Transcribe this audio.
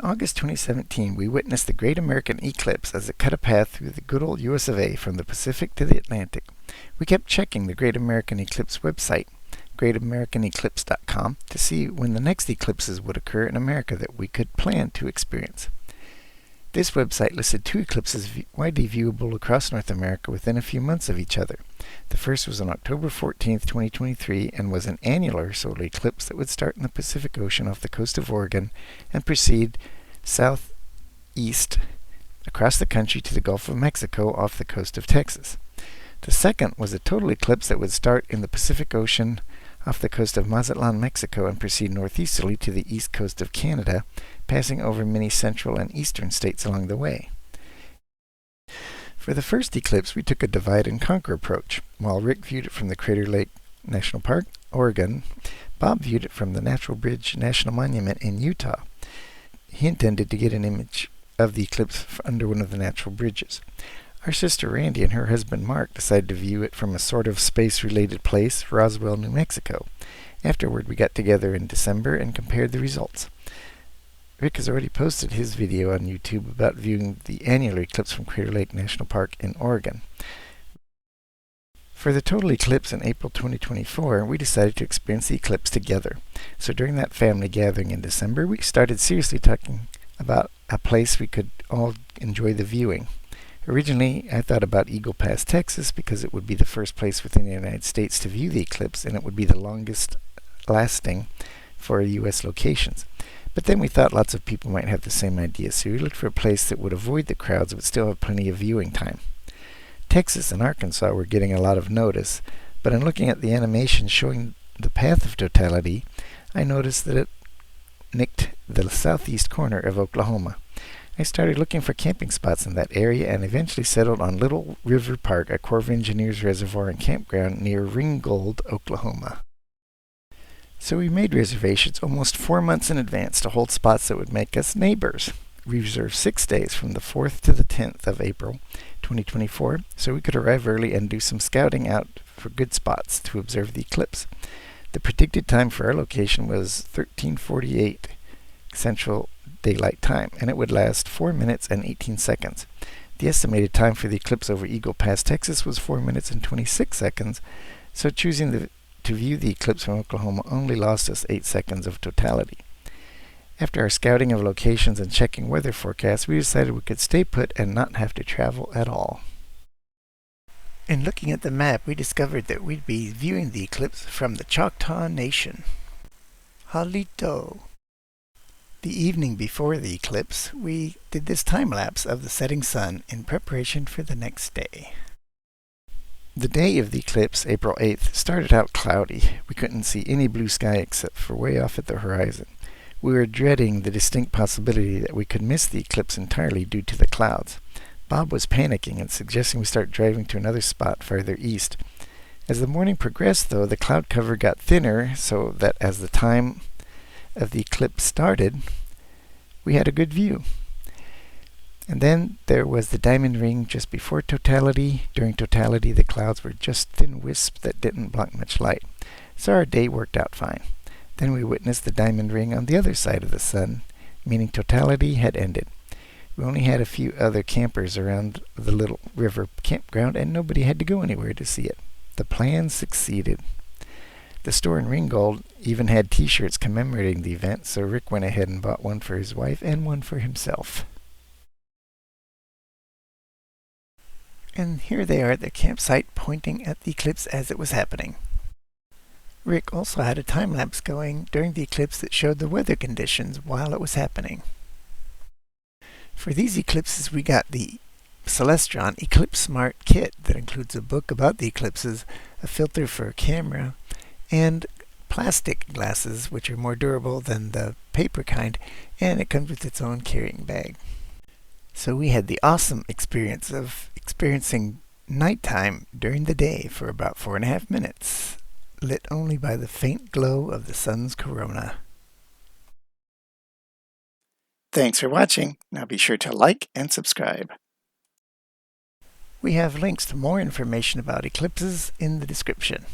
August 2017, we witnessed the Great American Eclipse as it cut a path through the good old US of A from the Pacific to the Atlantic. We kept checking the Great American Eclipse website, greatamericaneclipse.com, to see when the next eclipses would occur in America that we could plan to experience. This website listed 2 eclipses widely viewable across North America within a few months of each other. The first was on October 14, 2023, and was an annular solar eclipse that would start in the Pacific Ocean off the coast of Oregon and proceed southeast across the country to the Gulf of Mexico off the coast of Texas. The second was a total eclipse that would start in the Pacific Ocean off the coast of Mazatlan, Mexico, and proceed northeasterly to the east coast of Canada, passing over many central and eastern states along the way. For the first eclipse, we took a divide and conquer approach. While Rick viewed it from the Crater Lake National Park, Oregon, Bob viewed it from the Natural Bridge National Monument in Utah. He intended to get an image of the eclipse under one of the natural bridges. Our sister Randy and her husband Mark decided to view it from a sort of space-related place, Roswell, New Mexico. Afterward, we got together in December and compared the results. Rick has already posted his video on YouTube about viewing the annular eclipse from Crater Lake National Park in Oregon. For the total eclipse in April 2024, we decided to experience the eclipse together. So during that family gathering in December, we started seriously talking about a place we could all enjoy the viewing. Originally, I thought about Eagle Pass, Texas, because it would be the first place within the United States to view the eclipse, and it would be the longest lasting for U.S. locations. But then we thought lots of people might have the same idea, so we looked for a place that would avoid the crowds but still have plenty of viewing time. Texas and Arkansas were getting a lot of notice, but in looking at the animation showing the path of totality, I noticed that it nicked the southeast corner of Oklahoma. I started looking for camping spots in that area and eventually settled on Little River Park, a Corps of Engineers reservoir and campground near Ringgold, Oklahoma. So we made reservations almost 4 months in advance to hold spots that would make us neighbors. We reserved 6 days from the 4th to the 10th of April 2024, so we could arrive early and do some scouting out for good spots to observe the eclipse. The predicted time for our location was 13:48 Central Daylight Time, and it would last 4 minutes and 18 seconds. The estimated time for the eclipse over Eagle Pass, Texas was 4 minutes and 26 seconds, so choosing to view the eclipse from Oklahoma only lost us 8 seconds of totality. After our scouting of locations and checking weather forecasts, we decided we could stay put and not have to travel at all. In looking at the map, we discovered that we'd be viewing the eclipse from the Choctaw Nation. Halito. The evening before the eclipse, we did this time-lapse of the setting sun in preparation for the next day. The day of the eclipse, April 8th, started out cloudy. We couldn't see any blue sky except for way off at the horizon. We were dreading the distinct possibility that we could miss the eclipse entirely due to the clouds. Bob was panicking and suggesting we start driving to another spot farther east. As the morning progressed, though, the cloud cover got thinner so that as the time of the eclipse started, we had a good view. And then there was the diamond ring just before totality. During totality, the clouds were just thin wisps that didn't block much light. So our day worked out fine. Then we witnessed the diamond ring on the other side of the sun, meaning totality had ended. We only had a few other campers around the Little River campground, and nobody had to go anywhere to see it. The plan succeeded. The store in Ringgold even had t-shirts commemorating the event, so Rick went ahead and bought one for his wife and one for himself. And here they are at the campsite pointing at the eclipse as it was happening. Rick also had a time-lapse going during the eclipse that showed the weather conditions while it was happening. For these eclipses, we got the Celestron Eclipse Smart Kit that includes a book about the eclipses, a filter for a camera, and plastic glasses, which are more durable than the paper kind, and it comes with its own carrying bag. So we had the awesome experience of experiencing nighttime during the day for about 4.5 minutes, lit only by the faint glow of the sun's corona. Thanks for watching. Now be sure to like and subscribe. We have links to more information about eclipses in the description.